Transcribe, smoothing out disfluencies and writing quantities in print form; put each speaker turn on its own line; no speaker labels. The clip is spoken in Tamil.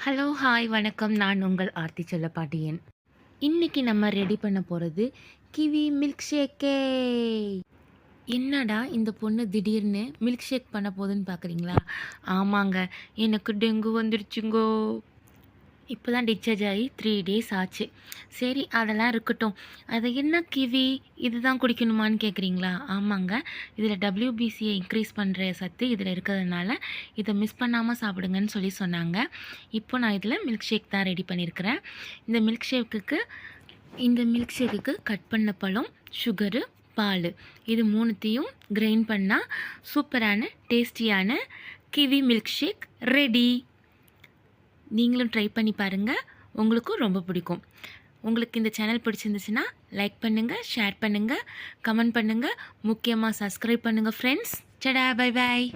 ஹலோ, ஹாய், வணக்கம். நான் உங்கள் ஆர்த்தி செல்லப்பாண்டியன். இன்னைக்கு நம்ம ரெடி பண்ண போறது கிவி மில்க் ஷேக்கே. என்னடா இந்த பொண்ணு திடீர்னு மில்க் ஷேக் பண்ண போகுதுன்னு பார்க்குறீங்களா? ஆமாங்க, எனக்கு டெங்கு வந்துருச்சுங்கோ. இப்போ தான் டிஸ்சார்ஜ் ஆகி 3 டேஸ் ஆச்சு. சரி, அதெல்லாம் இருக்கட்டும். அது என்ன கிவி இதுதான் குடிக்கணுமான்னு கேட்குறீங்களா? ஆமாங்க, இதில் WBCயை இன்க்ரீஸ் பண்ணுற சத்து இதில் இருக்கிறதுனால இதை மிஸ் பண்ணாமல் சாப்பிடுங்கன்னு சொன்னாங்க. இப்போ நான் இதில் மில்க் ஷேக் தான் ரெடி பண்ணியிருக்கிறேன். இந்த மில்க் ஷேக்குக்கு கட் பண்ண பழம், சுகரு, பால் இது மூணுத்தையும் கிரைண்ட் பண்ணால் சூப்பரான டேஸ்டியான கிவி மில்க் ஷேக் ரெடி. நீங்களும் ட்ரை பண்ணி பாருங்கள், உங்களுக்கும் ரொம்ப பிடிக்கும். உங்களுக்கு இந்த சேனல் பிடிச்சிருந்துச்சுன்னா லைக் பண்ணுங்கள், ஷேர் பண்ணுங்கள், கமெண்ட் பண்ணுங்கள், முக்கியமாக சப்ஸ்கிரைப் பண்ணுங்கள் ஃப்ரெண்ட்ஸ். சடா, bye bye.